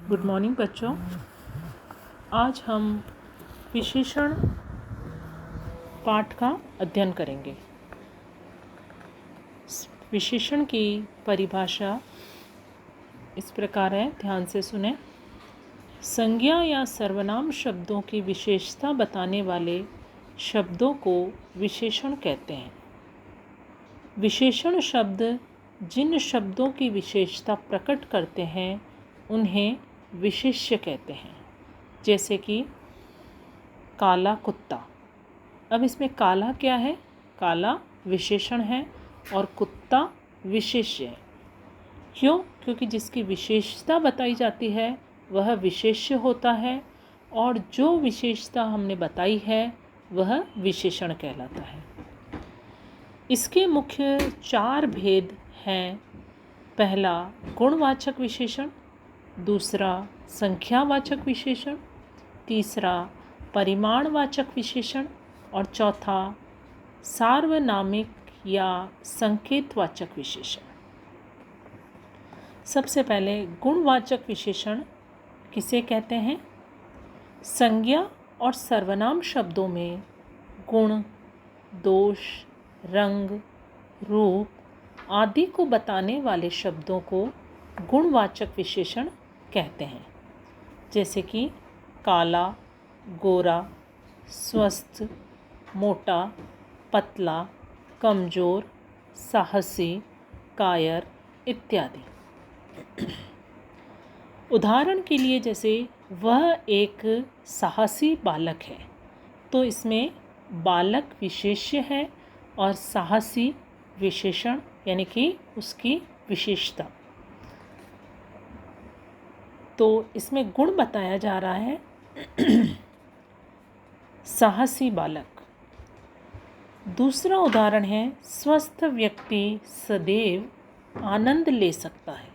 Good morning बच्चों। आज हम विशेषण पाठ का अध्ययन करेंगे। विशेषण की परिभाषा इस प्रकार है, ध्यान से सुने। संज्ञा या सर्वनाम शब्दों की विशेषता बताने वाले शब्दों को विशेषण कहते हैं। विशेषण शब्द जिन शब्दों की विशेषता प्रकट करते हैं उन्हें विशेष्य कहते हैं। जैसे कि काला कुत्ता। अब इसमें काला क्या है? काला विशेषण है और कुत्ता विशेष्य है। क्यों? क्योंकि जिसकी विशेषता बताई जाती है वह विशेष्य होता है और जो विशेषता हमने बताई है वह विशेषण कहलाता है। इसके मुख्य 4 भेद हैं। पहला गुणवाचक विशेषण, दूसरा संख्यावाचक विशेषण, तीसरा परिमाणवाचक विशेषण और चौथा सार्वनामिक या संकेतवाचक विशेषण। सबसे पहले गुणवाचक विशेषण किसे कहते हैं? संज्ञा और सर्वनाम शब्दों में गुण, दोष, रंग, रूप आदि को बताने वाले शब्दों को गुणवाचक विशेषण कहते हैं। जैसे कि काला, गोरा, स्वस्थ, मोटा, पतला, कमज़ोर, साहसी, कायर इत्यादि। उदाहरण के लिए जैसे वह एक साहसी बालक है, तो इसमें बालक विशेष्य है और साहसी विशेषण यानी कि उसकी विशेषता। तो इसमें गुण बताया जा रहा है साहसी बालक। दूसरा उदाहरण है स्वस्थ व्यक्ति सदैव आनंद ले सकता है।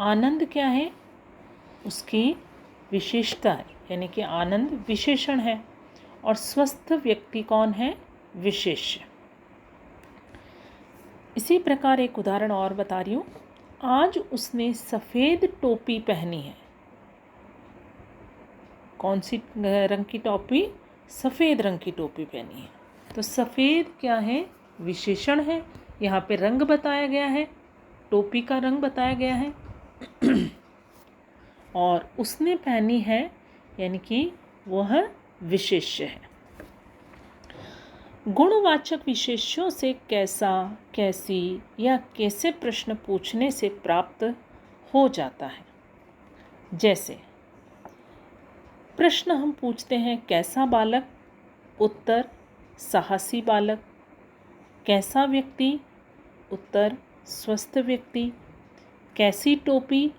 आनंद क्या है? उसकी विशेषता है, यानी कि आनंद विशेषण है और स्वस्थ व्यक्ति कौन है? विशेष्य। इसी प्रकार एक उदाहरण और बता रही हूँ। आज उसने सफ़ेद टोपी पहनी है। कौन सी रंग की टोपी? सफ़ेद रंग की टोपी पहनी है। तो सफ़ेद क्या है? विशेषण है। यहाँ पे रंग बताया गया है, टोपी का रंग बताया गया है और उसने पहनी है यानी कि वह विशेष्य है। गुणवाचक विशेष्यों से कैसा, कैसी या कैसे प्रश्न पूछने से प्राप्त हो जाता है। जैसे प्रश्न हम पूछते हैं, कैसा बालक? उत्तर साहसी बालक। कैसा व्यक्ति? उत्तर स्वस्थ व्यक्ति। कैसी टोपी?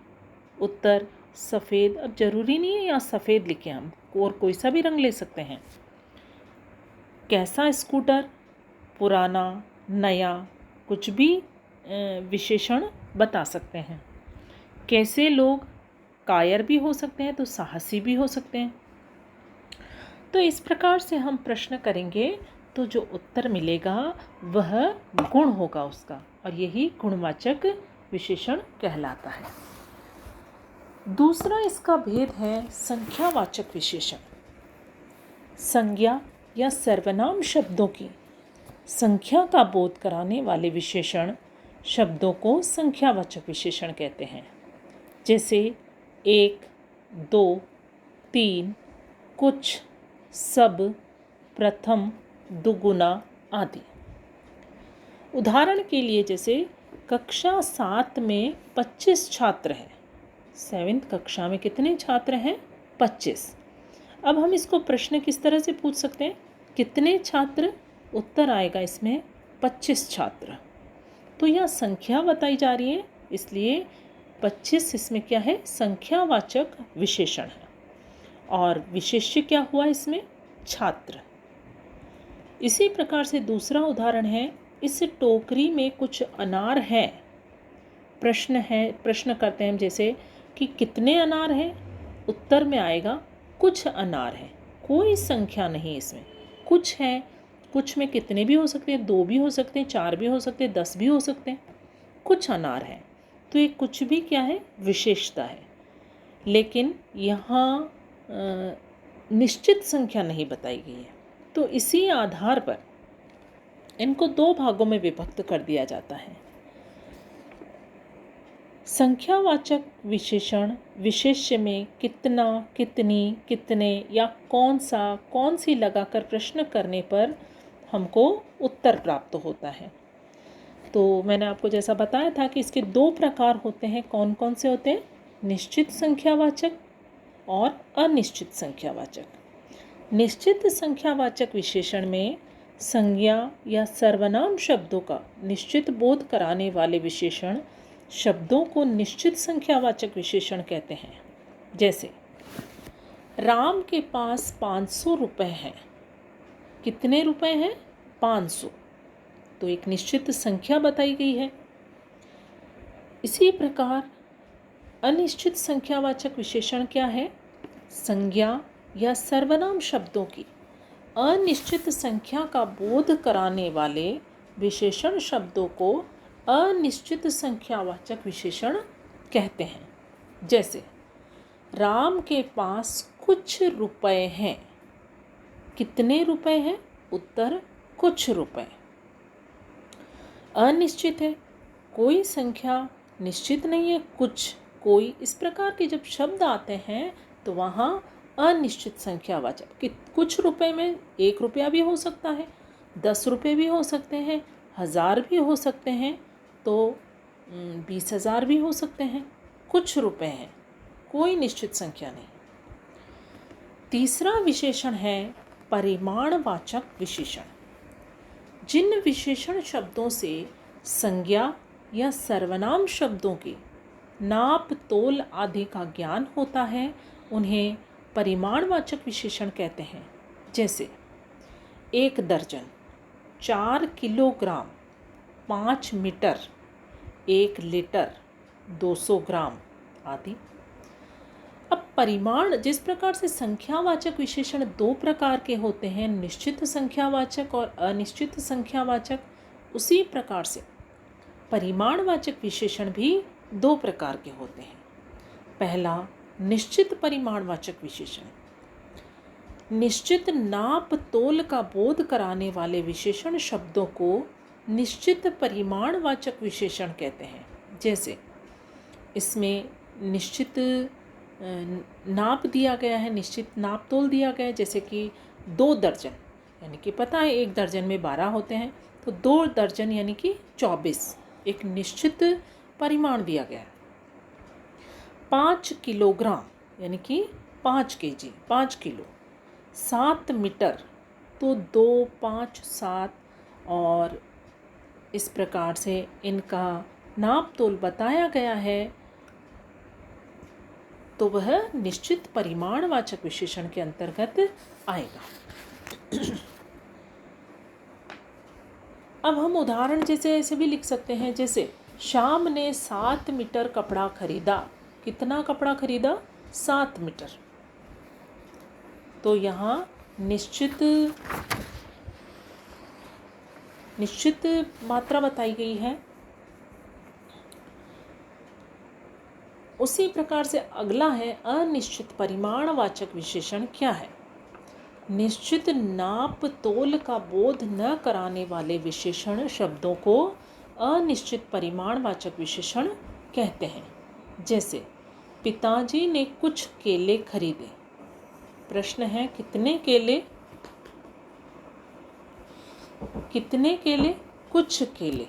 उत्तर सफ़ेद। अब जरूरी नहीं है यहाँ सफ़ेद लिखें, हम और कोई सा भी रंग ले सकते हैं। कैसा स्कूटर? पुराना, नया, कुछ भी विशेषण बता सकते हैं। कैसे लोग? कायर भी हो सकते हैं तो साहसी भी हो सकते हैं। तो इस प्रकार से हम प्रश्न करेंगे तो जो उत्तर मिलेगा वह गुण होगा उसका, और यही गुणवाचक विशेषण कहलाता है। दूसरा इसका भेद है संख्यावाचक विशेषण। संज्ञा या सर्वनाम शब्दों की संख्या का बोध कराने वाले विशेषण शब्दों को संख्यावाचक विशेषण कहते हैं। जैसे 1, 2, 3, कुछ, सब, प्रथम, दुगुना आदि। उदाहरण के लिए जैसे कक्षा 7 में 25 छात्र हैं। 7th कक्षा में कितने छात्र हैं? 25। अब हम इसको प्रश्न किस तरह से पूछ सकते हैं? कितने छात्र? उत्तर आएगा इसमें 25 छात्र। तो यह संख्या बताई जा रही है, इसलिए 25 इसमें क्या है? संख्यावाचक विशेषण है। और विशेष्य क्या हुआ इसमें? छात्र। इसी प्रकार से दूसरा उदाहरण है, इस टोकरी में कुछ अनार है। प्रश्न करते हैं जैसे कि कितने अनार हैं? उत्तर में आएगा कुछ अनार हैं। कोई संख्या नहीं इसमें, कुछ है। कुछ में कितने भी हो सकते हैं, 2 भी हो सकते हैं, 4 भी हो सकते हैं, 10 भी हो सकते हैं। कुछ अनार है, तो ये कुछ भी क्या है? विशेषता है। लेकिन यहाँ निश्चित संख्या नहीं बताई गई है। तो इसी आधार पर इनको दो भागों में विभक्त कर दिया जाता है। संख्यावाचक विशेषण विशेष्य में कितना, कितनी, कितने या कौन सा, कौन सी लगाकर प्रश्न करने पर हमको उत्तर प्राप्त होता है। तो मैंने आपको जैसा बताया था कि इसके दो प्रकार होते हैं। कौन कौन से होते हैं? निश्चित संख्यावाचक और अनिश्चित संख्यावाचक। निश्चित संख्यावाचक विशेषण में संज्ञा या सर्वनाम शब्दों का निश्चित बोध कराने वाले विशेषण शब्दों को निश्चित संख्यावाचक विशेषण कहते हैं। जैसे राम के पास 500 रुपये हैं। कितने रुपए हैं? 500। तो एक निश्चित संख्या बताई गई है। इसी प्रकार अनिश्चित संख्यावाचक विशेषण क्या है? संज्ञा या सर्वनाम शब्दों की अनिश्चित संख्या का बोध कराने वाले विशेषण शब्दों को अनिश्चित संख्यावाचक विशेषण कहते हैं। जैसे राम के पास कुछ रुपए हैं। कितने रुपए हैं? उत्तर कुछ रुपए। अनिश्चित है, कोई संख्या निश्चित नहीं है, कुछ, कोई, इस प्रकार के जब शब्द आते हैं तो वहाँ अनिश्चित संख्यावाचक कि कुछ रुपए में 1 रुपया भी हो सकता है, 10 रुपये भी हो सकते हैं, 1000 भी हो सकते हैं, तो 20,000 भी हो सकते हैं। कुछ रुपए हैं, कोई निश्चित संख्या नहीं। तीसरा विशेषण है परिमाणवाचक विशेषण। जिन विशेषण शब्दों से संज्ञा या सर्वनाम शब्दों की नाप, तोल आदि का ज्ञान होता है उन्हें परिमाणवाचक विशेषण कहते हैं। जैसे 1 दर्जन, 4 किलोग्राम, 5 मीटर, 1 लीटर, 200 ग्राम आदि। अब परिमाण, जिस प्रकार से संख्यावाचक विशेषण दो प्रकार के होते हैं, निश्चित संख्यावाचक और अनिश्चित संख्यावाचक, उसी प्रकार से परिमाणवाचक विशेषण भी दो प्रकार के होते हैं। पहला निश्चित परिमाणवाचक विशेषण। निश्चित नाप तोल का बोध कराने वाले विशेषण शब्दों को निश्चित परिमाणवाचक विशेषण कहते हैं। जैसे इसमें निश्चित नाप दिया गया है, निश्चित नाप तोल दिया गया है। जैसे कि 2 दर्जन, यानी कि पता है 1 दर्जन में 12 होते हैं, तो 2 दर्जन यानी कि 24, एक निश्चित परिमाण दिया गया है। 5 किलोग्राम यानी कि 5 केजी, 5 किलो। 7 मीटर तो 2, 5, 7, और इस प्रकार से इनका नाप तोल बताया गया है, तो वह निश्चित परिमाणवाचक विशेषण के अंतर्गत आएगा। अब हम उदाहरण जैसे ऐसे भी लिख सकते हैं। जैसे श्याम ने 7 मीटर कपड़ा खरीदा। कितना कपड़ा खरीदा? 7 मीटर। तो यहाँ निश्चित मात्रा बताई गई है। उसी प्रकार से अगला है अनिश्चित परिमाणवाचक विशेषण। क्या है? निश्चित नाप तोल का बोध न कराने वाले विशेषण शब्दों को अनिश्चित परिमाणवाचक विशेषण कहते हैं। जैसे पिताजी ने कुछ केले खरीदे। प्रश्न है कितने केले? कितने केले? कुछ केले।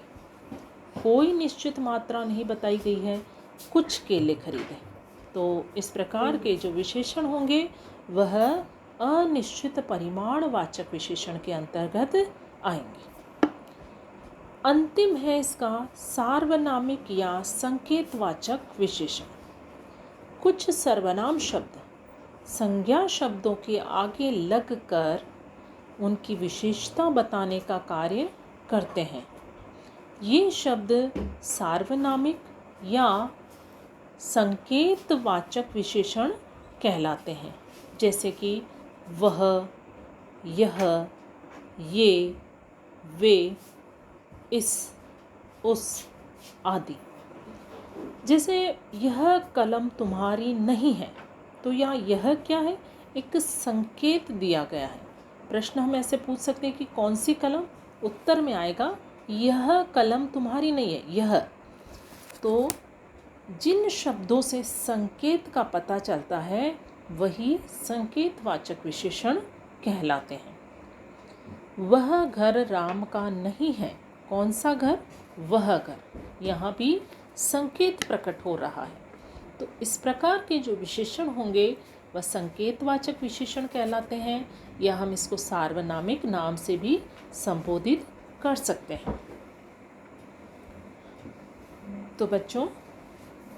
कोई निश्चित मात्रा नहीं बताई गई है, कुछ केले खरीदे। तो इस प्रकार के जो विशेषण होंगे वह अनिश्चित परिमाणवाचक विशेषण के अंतर्गत आएंगे। अंतिम है इसका सार्वनामिक या संकेतवाचक विशेषण। कुछ सर्वनाम शब्द संज्ञा शब्दों के आगे लगकर उनकी विशेषता बताने का कार्य करते हैं। ये शब्द सार्वनामिक या संकेतवाचक विशेषण कहलाते हैं। जैसे कि वह, यह, ये, वे, इस, उस आदि। जैसे यह कलम तुम्हारी नहीं है, तो यहाँ यह क्या है, एक संकेत दिया गया है। प्रश्न हम ऐसे पूछ सकते हैं कि कौन सी कलम, उत्तर में आएगा यह कलम तुम्हारी नहीं है, यह। तो जिन शब्दों से संकेत का पता चलता है वही संकेतवाचक विशेषण कहलाते हैं। वह घर राम का नहीं है, कौन सा घर, वह घर, यहाँ भी संकेत प्रकट हो रहा है। तो इस प्रकार के जो विशेषण होंगे वह संकेतवाचक विशेषण कहलाते हैं, या हम इसको सार्वनामिक नाम से भी संबोधित कर सकते हैं। तो बच्चों,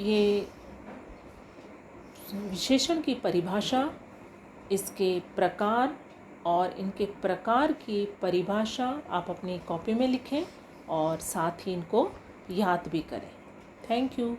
ये विशेषण की परिभाषा, इसके प्रकार और इनके प्रकार की परिभाषा आप अपनी कॉपी में लिखें और साथ ही इनको याद भी करें। Thank you.